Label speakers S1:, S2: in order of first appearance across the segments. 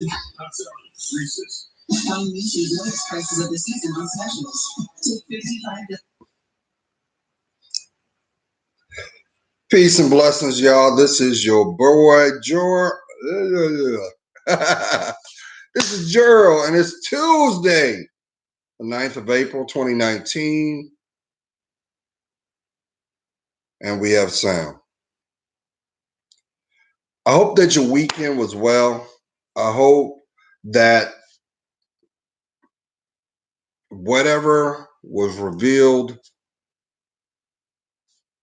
S1: Reese's. Young Reese's Lunch prices of the season on specials. Take 55. Peace and blessings, y'all. This is your boy, Jor. This is Gerald, and it's Tuesday, the 9th of April, 2019, and we have sound. I hope that your weekend was well. I hope that whatever was revealed,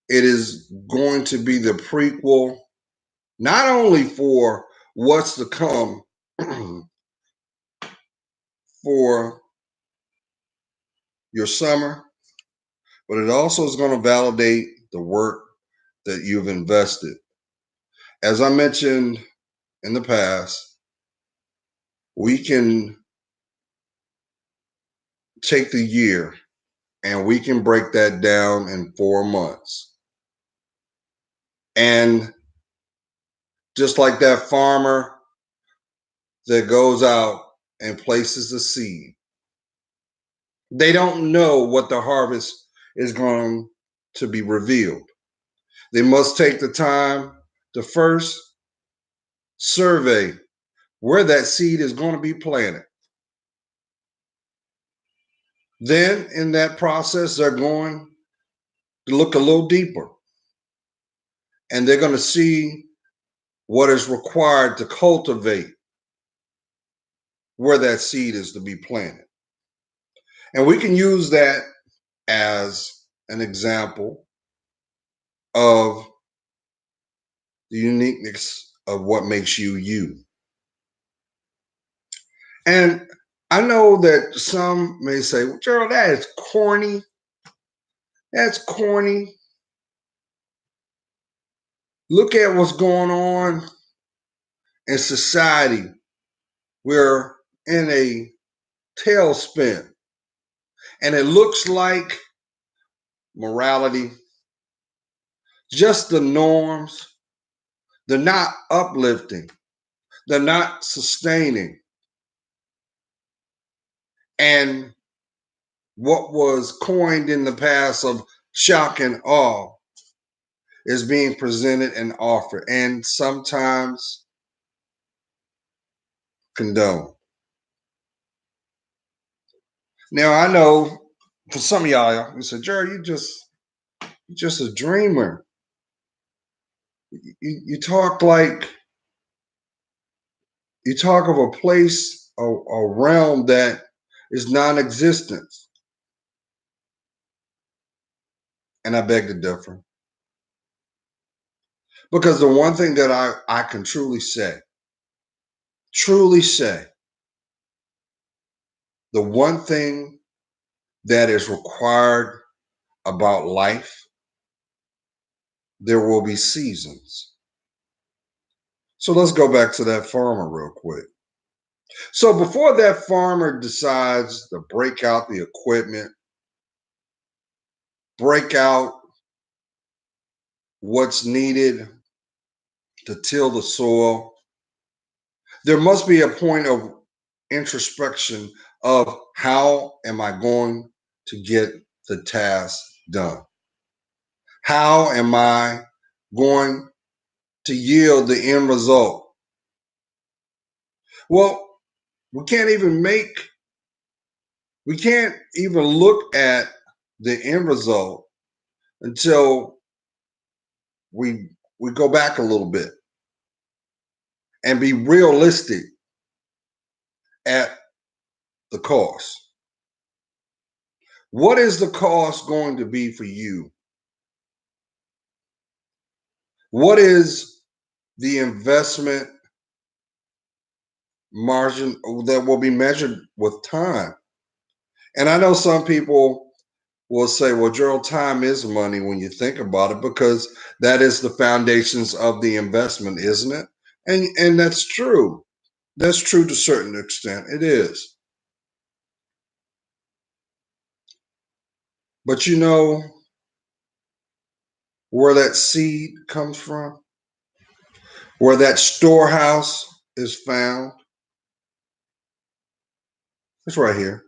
S1: it is going to be the prequel, not only for what's to come for your summer, but it also is going to validate the work that you've invested. As I mentioned in the past, we can take the year and we can break that down in 4 months. And just like that farmer that goes out and places the seed, they don't know what the harvest is going to be revealed. They must take the time to first survey where that seed is going to be planted. Then, in that process, they're going to look a little deeper and they're going to see what is required to cultivate where that seed is to be planted. And we can use that as an example of the uniqueness of what makes you you. And I know that some may say, well, Gerald, that is corny. That's corny. Look at what's going on in society. We're in a tailspin. And it looks like morality, just the norms, they're not uplifting, they're not sustaining. And what was coined in the past of shock and awe is being presented and offered, and sometimes condoned. Now I know for some of y'all, you said, Jerry, you're just a dreamer. You talk like you talk of a place, a realm that is non-existent. And I beg to differ. Because the one thing that I can truly say, the one thing that is required about life, there will be seasons. So let's go back to that farmer real quick. So before that farmer decides to break out the equipment, break out what's needed to till the soil, there must be a point of introspection of how am I going to get the task done? How am I going to yield the end result? Well, we can't even we can't even look at the end result until we we go back a little bit and be realistic at the cost. What is the cost going to be for you? What is the investment margin that will be measured with time? And I know some people will say, well, Gerald, time is money when you think about it, because that is the foundations of the investment, isn't it? And that's true. That's true to a certain extent. It is. But you know where that seed comes from? Where that storehouse is found? It's right here.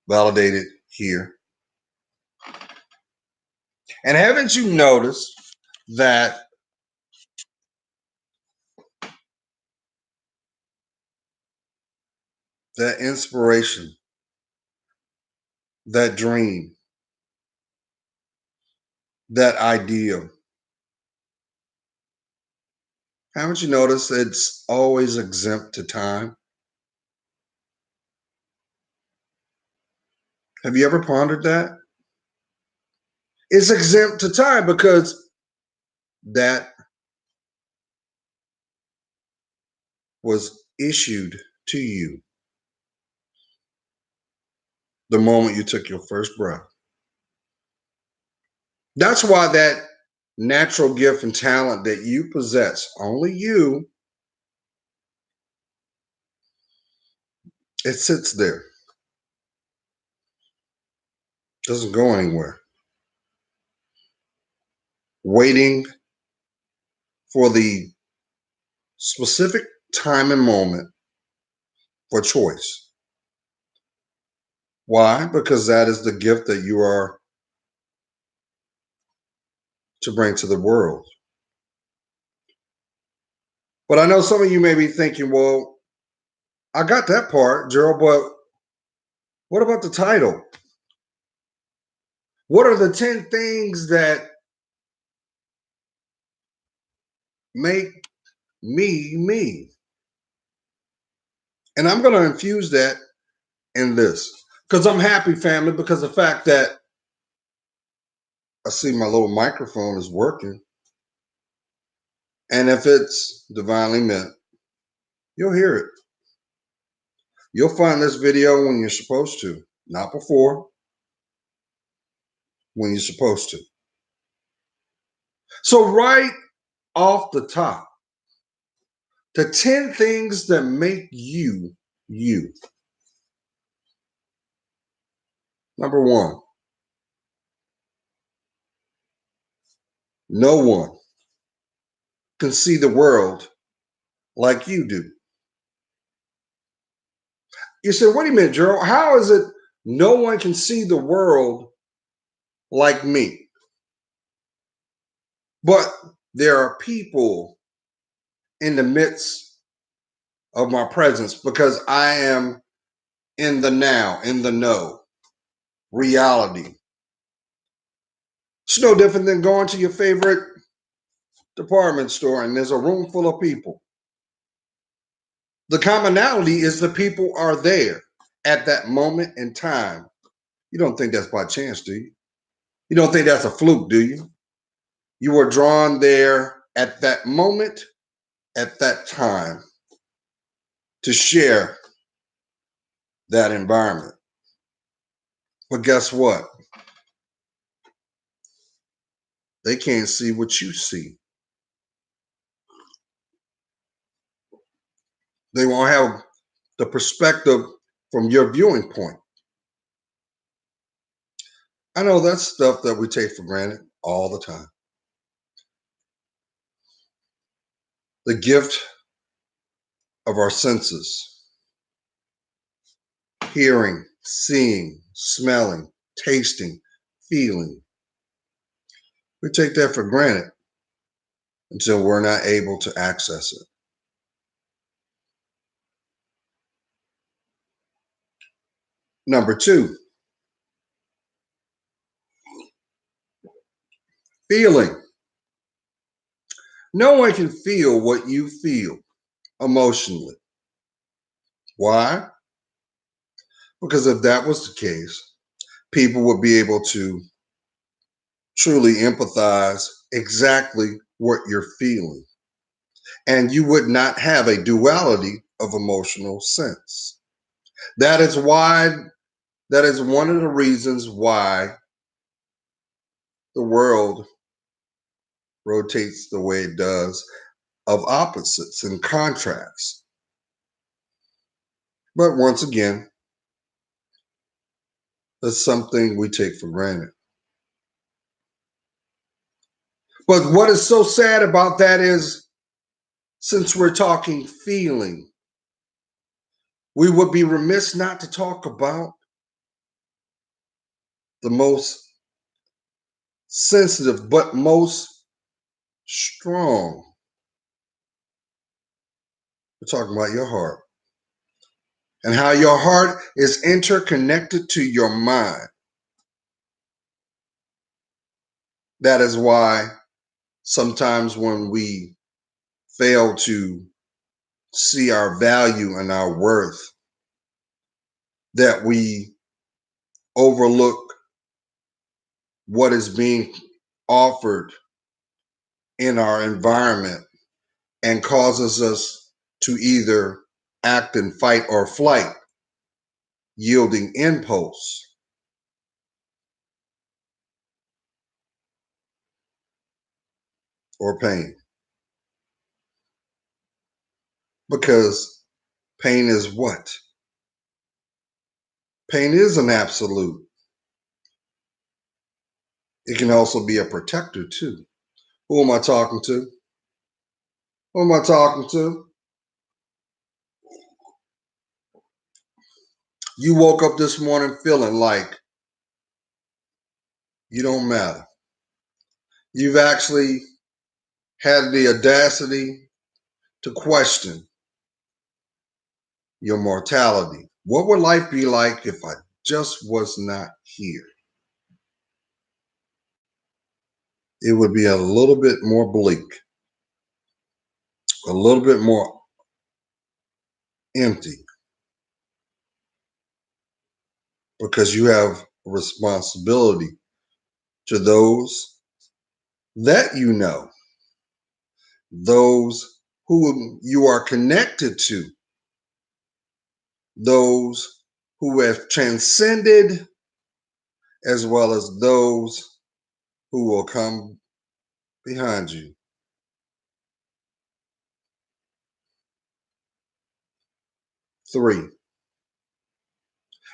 S1: Validated here. And haven't you noticed that that inspiration, that dream, that ideal, haven't you noticed it's always exempt to time? Have you ever pondered that? It's exempt to time because that was issued to you the moment you took your first breath. That's why that natural gift and talent that you possess, only you, it sits there, doesn't go anywhere, waiting for the specific time and moment for choice. Why? Because that is the gift that you are to bring to the world. But I know some of you may be thinking, well, I got that part, Gerald, but what about the title? What are the 10 things that make me me? And I'm going to infuse that in this because I'm happy, family, because the fact that I see my little microphone is working. And if it's divinely meant, you'll hear it. You'll find this video when you're supposed to, not before, when you're supposed to. So, right off the top, the 10 things that make you you. Number one, no one can see the world like you do. You said, wait a minute, Gerald, how is it no one can see the world like me? But there are people in the midst of my presence because I am in the now, in the know, reality. It's no different than going to your favorite department store and there's a room full of people. The commonality is the people are there at that moment in time. You don't think that's by chance, do you? You don't think that's a fluke, do you? You were drawn there at that moment, at that time, to share that environment. But guess what? They can't see what you see. They won't have the perspective from your viewing point. I know that's stuff that we take for granted all the time. The gift of our senses, hearing, seeing, smelling, tasting, feeling. We take that for granted until we're not able to access it. Number two, feeling. No one can feel what you feel emotionally. Why? Because if that was the case, people would be able to truly empathize exactly what you're feeling. And you would not have a duality of emotional sense. That is why, that is one of the reasons why the world rotates the way it does of opposites and contrasts. But once again, that's something we take for granted. But what is so sad about that is, since we're talking feeling, We would be remiss not to talk about the most sensitive but most strong. We're talking about your heart and how your heart is interconnected to your mind. That is why sometimes when we fail to see our value and our worth, that we overlook what is being offered in our environment and causes us to either act in fight or flight, yielding impulse or pain. Because pain is what? Pain is an absolute. It can also be a protector too. Who am I talking to? Who am I talking to? You woke up this morning feeling like you don't matter. You've actually had the audacity to question your mortality. What would life be like if I just was not here? It would be a little bit more bleak, a little bit more empty, because you have a responsibility to those that you know, those who you are connected to, those who have transcended, as well as those who will come behind you. 3.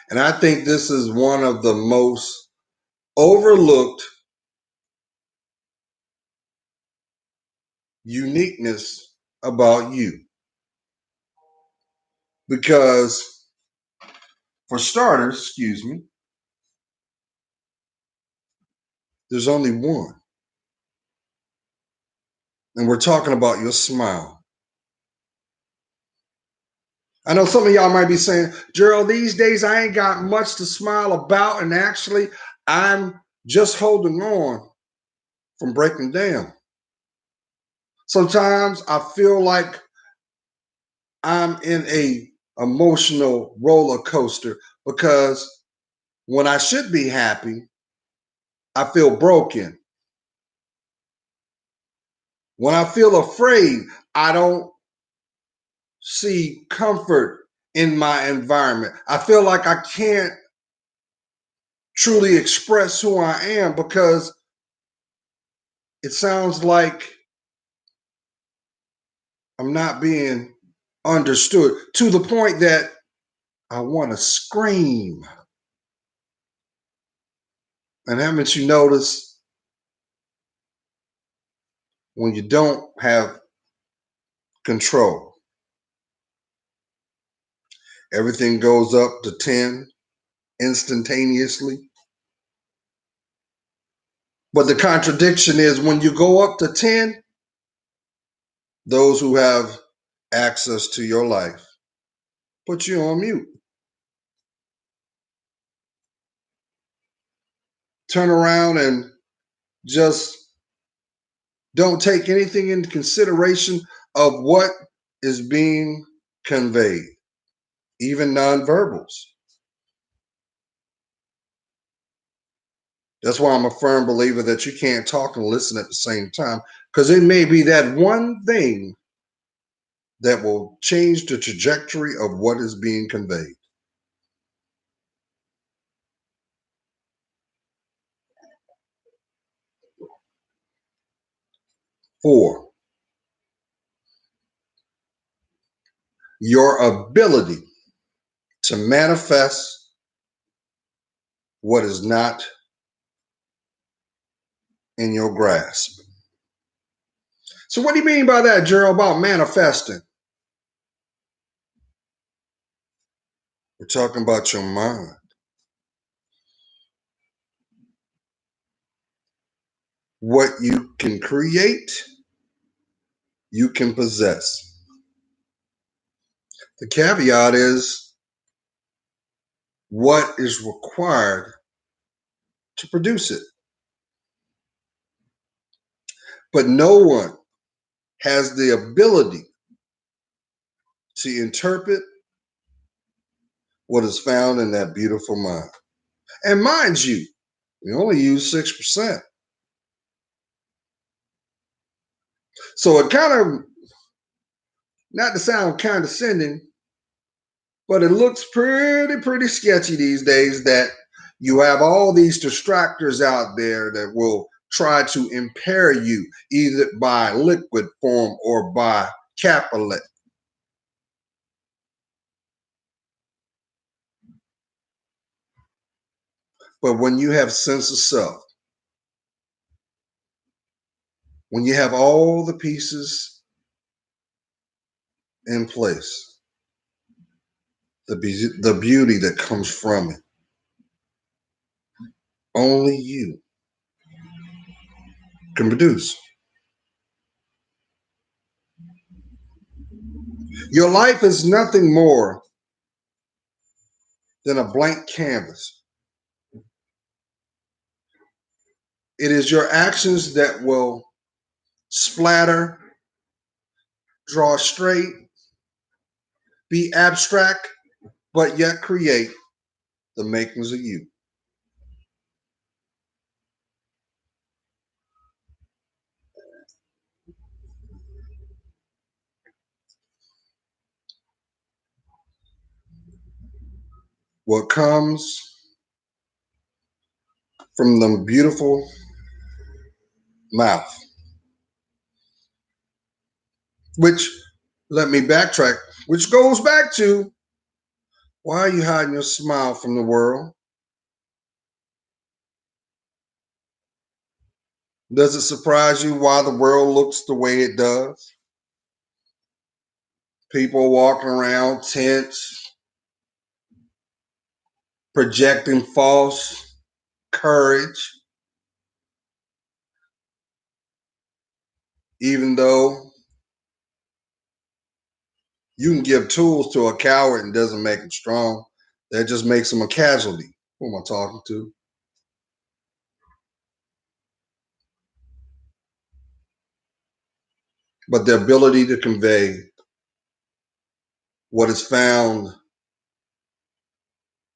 S1: And I think this is one of the most overlooked uniqueness about you. Because, for starters, excuse me, there's only one. And we're talking about your smile. I know some of y'all might be saying, Gerald, these days I ain't got much to smile about. And actually, I'm just holding on from breaking down. Sometimes I feel like I'm in a emotional roller coaster because when I should be happy, I feel broken. When I feel afraid, I don't see comfort in my environment. I feel like I can't truly express who I am because it sounds like I'm not being understood, to the point that I want to scream. And haven't you noticed when you don't have control, everything goes up to 10 instantaneously? But the contradiction is when you go up to 10, those who have access to your life put you on mute. Turn around and just don't take anything into consideration of what is being conveyed, even nonverbals. That's why I'm a firm believer that you can't talk and listen at the same time, because it may be that one thing that will change the trajectory of what is being conveyed. 4, your ability to manifest what is not in your grasp. So, what do you mean by that, Gerald, about manifesting? We're talking about your mind. What you can create, you can possess. The caveat is what is required to produce it. But no one has the ability to interpret what is found in that beautiful mind. And mind you, we only use 6%. So it kind of, not to sound condescending, but it looks pretty sketchy these days that you have all these distractors out there that will try to impair you either by liquid form or by capillate. But when you have sense of self, when you have all the pieces in place, the beauty that comes from it, only you can produce. Your life is nothing more than a blank canvas. It is your actions that will splatter, draw straight, be abstract, but yet create the makings of you. What comes from the beautiful mouth, which, let me backtrack, which goes back to why are you hiding your smile from the world? Does it surprise you why the world looks the way it does? People walking around tense, projecting false courage, even though you can give tools to a coward and doesn't make him strong. That just makes him a casualty. Who am I talking to? But the ability to convey what is found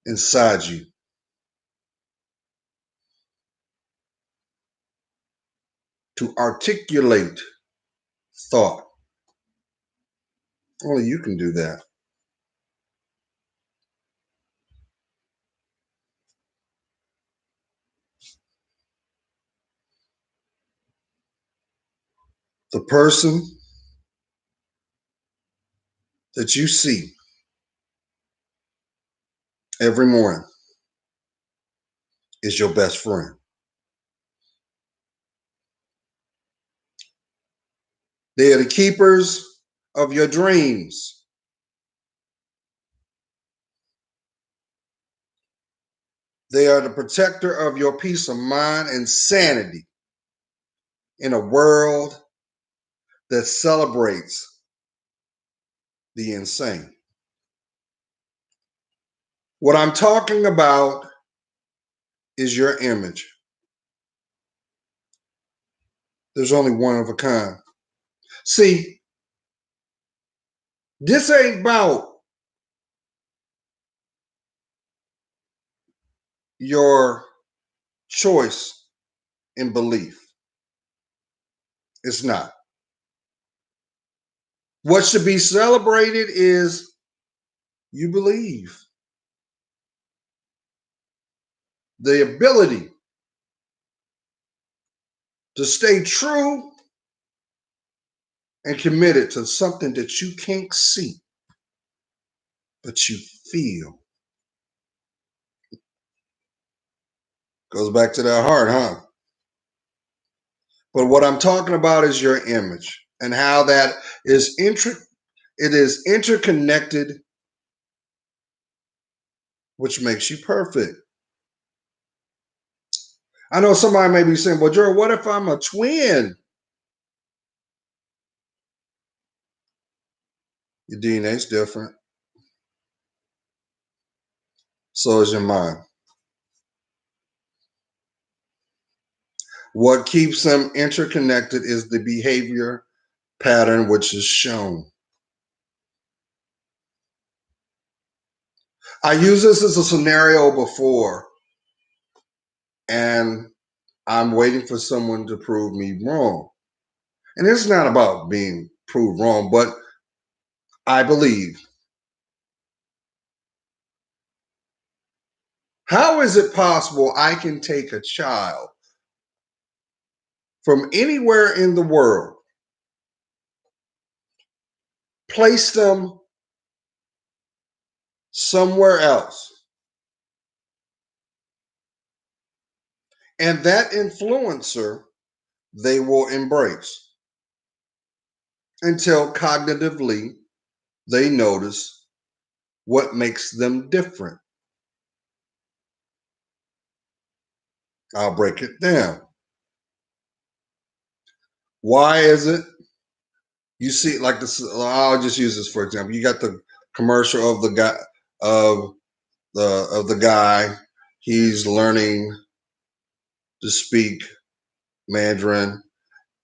S1: inside you, to articulate thought. Only you can do that. The person that you see every morning is your best friend. They are the keepers of your dreams. They are the protector of your peace of mind and sanity in a world that celebrates the insane. What I'm talking about is your image. There's only one of a kind. See, this ain't about your choice in belief. It's not. What should be celebrated is you believe. The ability to stay true and committed to something that you can't see, but you feel. Goes back to that heart, huh? But what I'm talking about is your image and how that is it is interconnected which makes you perfect. I know somebody may be saying, well, Gerald, what if I'm a twin? Your DNA is different. So is your mind. What keeps them interconnected is the behavior pattern which is shown. I used this as a scenario before, and I'm waiting for someone to prove me wrong. And it's not about being proved wrong, but I believe. How is it possible I can take a child from anywhere in the world, place them somewhere else, and that influencer they will embrace until cognitively they notice what makes them different? I'll break it down. Why is it? You see, like this. I'll just use this for example. You got the commercial of the guy of the guy. He's learning to speak Mandarin,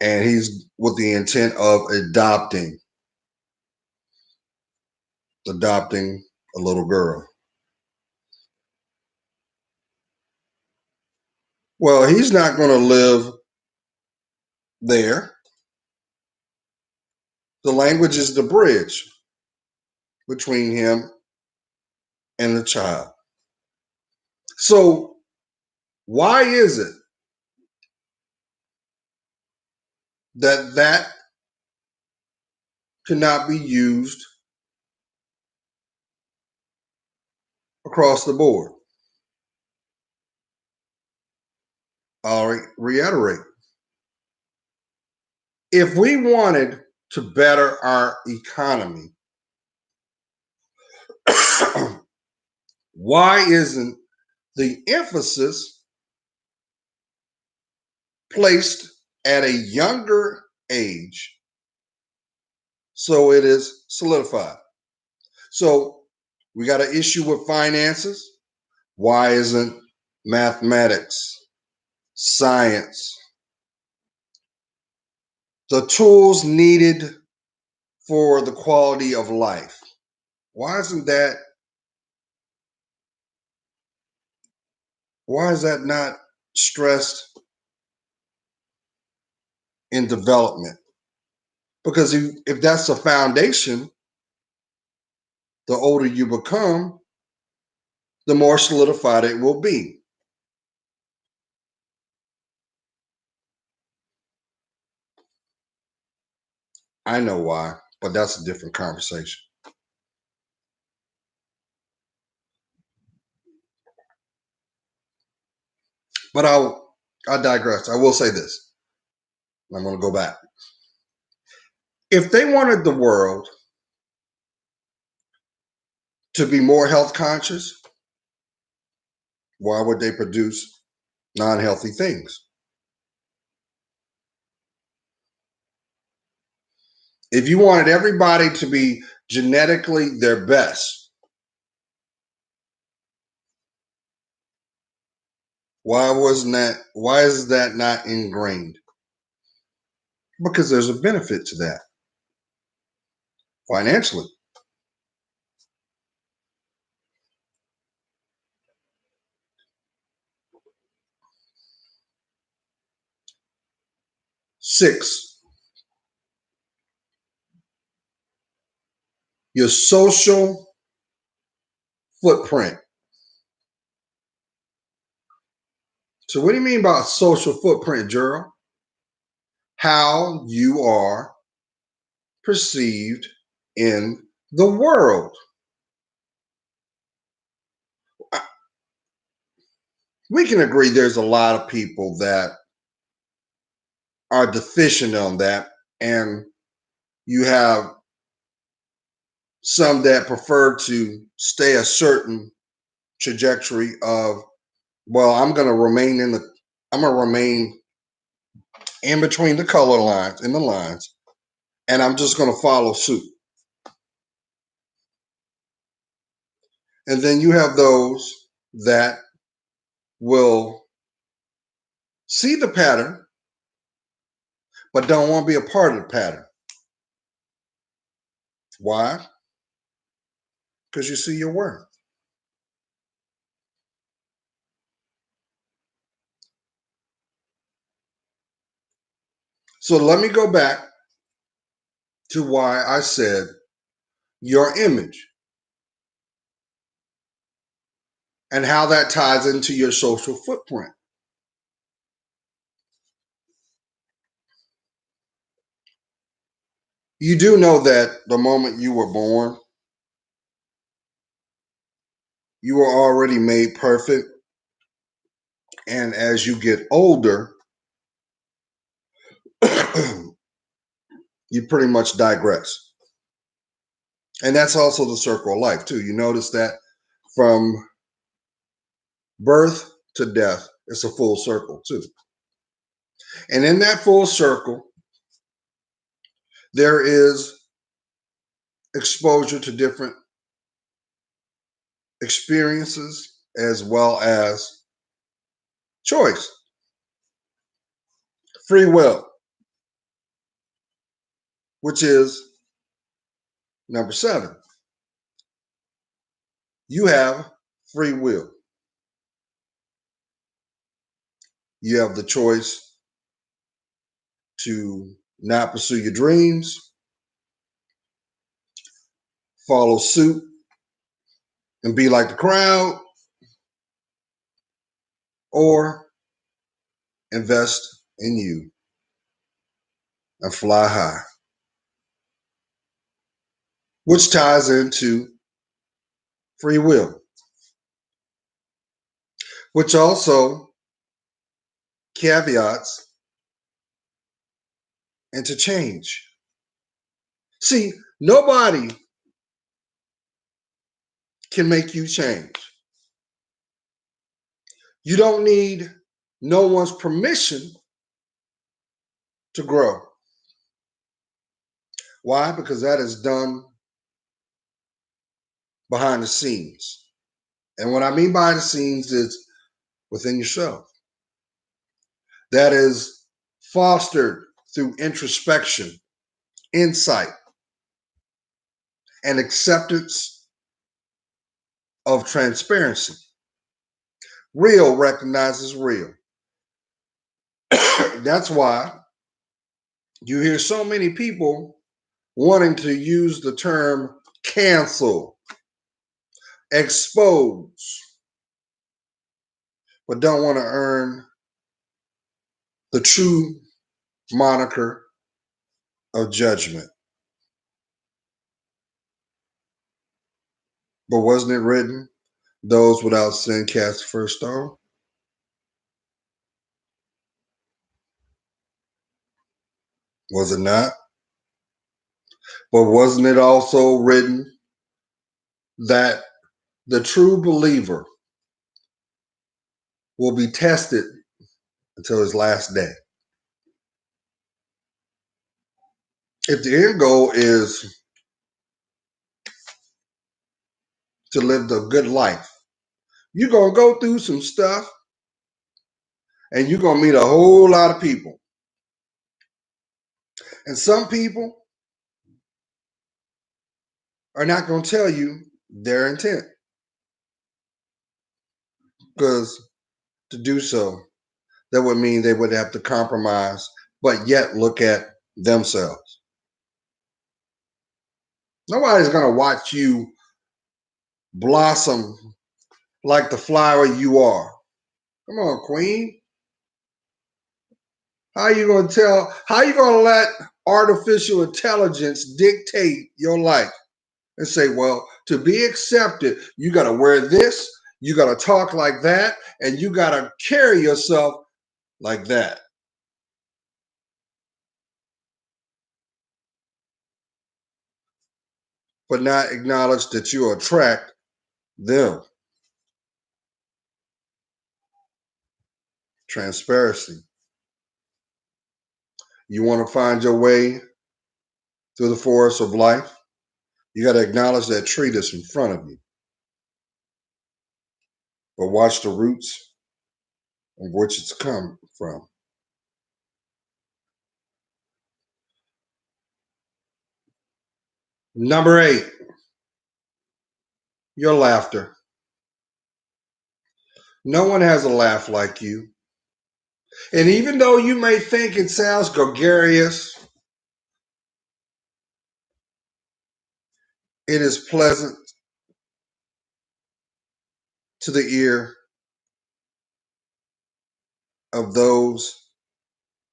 S1: and he's with the intent of adopting a little girl. Well, he's not going to live there. The language is the bridge between him and the child. So, why is it that cannot be used across the board? I'll reiterate. If we wanted to better our economy, why isn't the emphasis placed at a younger age so it is solidified? So we got an issue with finances. Why isn't mathematics, science, the tools needed for the quality of life? Why isn't that? Why is that not stressed in development? Because if that's the foundation, the older you become, the more solidified it will be. I know why, but that's a different conversation. But I digress. I will say this. I'm going to go back. If they wanted the world to be more health conscious, why would they produce non-healthy things? If you wanted everybody to be genetically their best, why is that not ingrained? Because there's a benefit to that financially. Six, your social footprint. So what do you mean by social footprint, Gerald? How you are perceived in the world. We can agree there's a lot of people that are deficient on that, and you have some that prefer to stay a certain trajectory of, well, I'm gonna remain in between the color lines in the lines, and I'm just gonna follow suit. And then you have those that will see the pattern, but don't want to be a part of the pattern. Why? Because you see your worth. So let me go back to why I said your image and how that ties into your social footprint. You do know that the moment you were born, you were already made perfect. And as you get older, you pretty much digress. And that's also the circle of life, too. You notice that from birth to death, it's a full circle, too. And in that full circle, there is exposure to different experiences as well as choice, free will, which is number 7. You have free will. You have the choice to not pursue your dreams, follow suit, and be like the crowd, or invest in you and fly high, which ties into free will, which also caveats into change. See, nobody can make you change. You don't need no one's permission to grow. Why? Because that is done behind the scenes. And what I mean behind the scenes is within yourself. That is fostered through introspection, insight, and acceptance of transparency. Real recognizes real. That's why you hear so many people wanting to use the term cancel, expose, but don't want to earn the true moniker of judgment. But wasn't it written, those without sin cast the first stone? Was it not? But wasn't it also written that the true believer will be tested until his last day? If the end goal is to live the good life, you're going to go through some stuff and you're going to meet a whole lot of people. And some people are not going to tell you their intent, because to do so, that would mean they would have to compromise, but yet look at themselves. Nobody's going to watch you blossom like the flower you are. Come on, Queen. How are you going to tell? How are you going to let artificial intelligence dictate your life and say, well, to be accepted, you got to wear this, you got to talk like that, and you got to carry yourself like that? But not acknowledge that you attract them. Transparency. You want to find your way through the forest of life? You got to acknowledge that tree that's in front of you. But watch the roots of which it's come from. Number 8, your laughter. No one has a laugh like you. And even though you may think it sounds gregarious, it is pleasant to the ear of those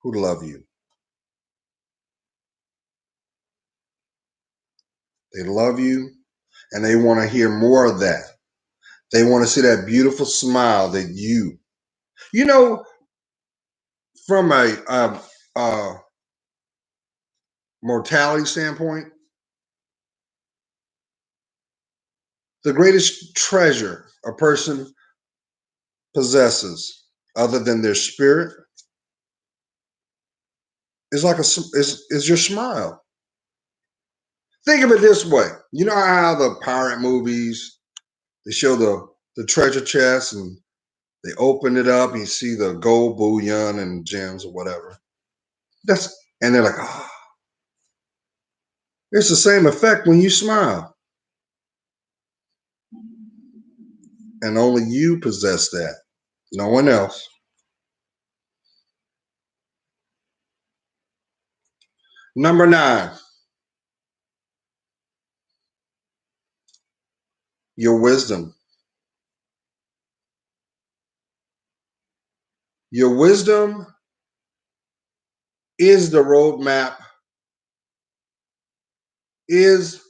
S1: who love you. They love you and they want to hear more of that. They want to see that beautiful smile that you know, from a mortality standpoint, the greatest treasure a person possesses, other than their spirit, is is your smile. Think of it this way: you know how the pirate movies they show the treasure chest and they open it up and you see the gold bullion and gems or whatever. And they're like, oh, it's the same effect when you smile, and only you possess that. No one else. Number 9, your wisdom. Your wisdom is the roadmap, is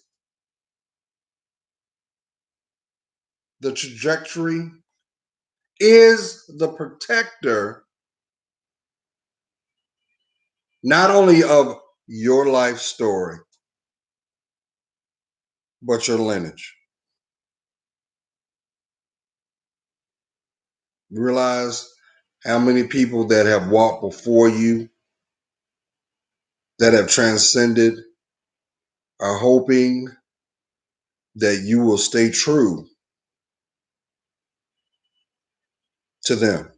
S1: the trajectory, is the protector, not only of your life story, but your lineage. You realize how many people that have walked before you, that have transcended, are hoping that you will stay true to them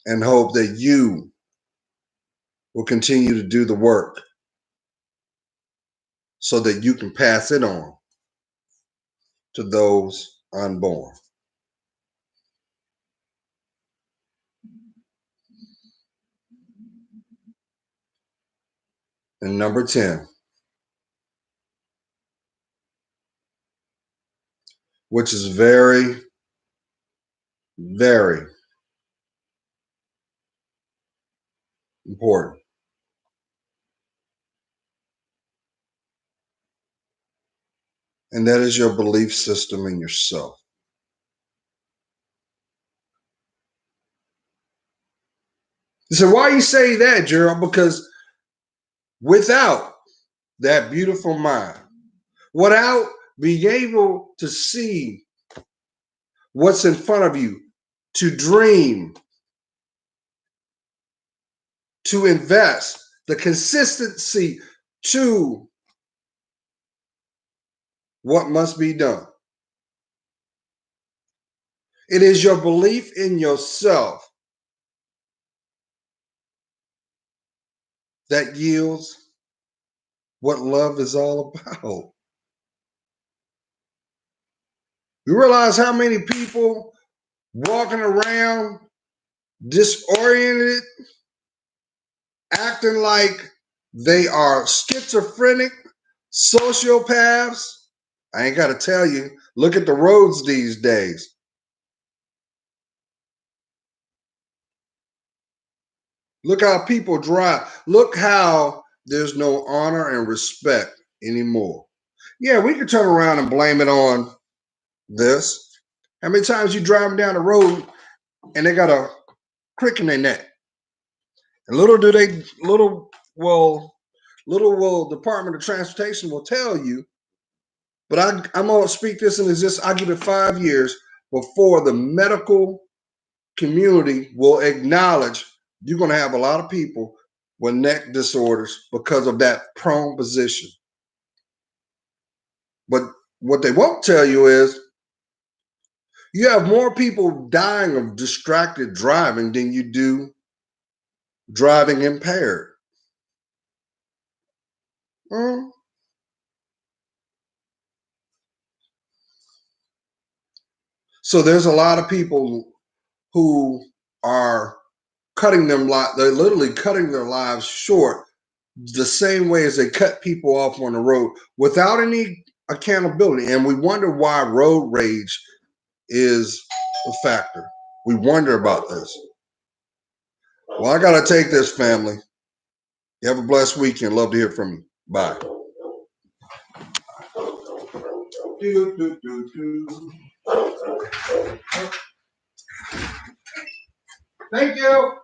S1: and hope that you will continue to do the work so that you can pass it on to those unborn. And number 10, which is very, very important. And that is your belief system in yourself. You say, why you say that, Gerald? Because without that beautiful mind, without being able to see what's in front of you, to dream, to invest, the consistency to what must be done. It is your belief in yourself that yields what love is all about. You realize how many people walking around disoriented, acting like they are schizophrenic, sociopaths? I ain't got to tell you. Look at the roads these days. Look how people drive. Look how there's no honor and respect anymore. Yeah, we can turn around and blame it on this. How many times you driving down the road and they got a crick in their neck? And little will Department of Transportation will tell you, but I'm gonna speak this in existence. I'll give it 5 years before the medical community will acknowledge you're going to have a lot of people with neck disorders because of that prone position. But what they won't tell you is you have more people dying of distracted driving than you do driving impaired. Hmm. So there's a lot of people who are cutting them they're literally cutting their lives short the same way as they cut people off on the road without any accountability. And we wonder why road rage is a factor. We wonder about this. Well, I gotta take this, family. You have a blessed weekend. Love to hear from you. Bye. Do, do, do, do. Thank you.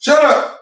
S1: Shut up.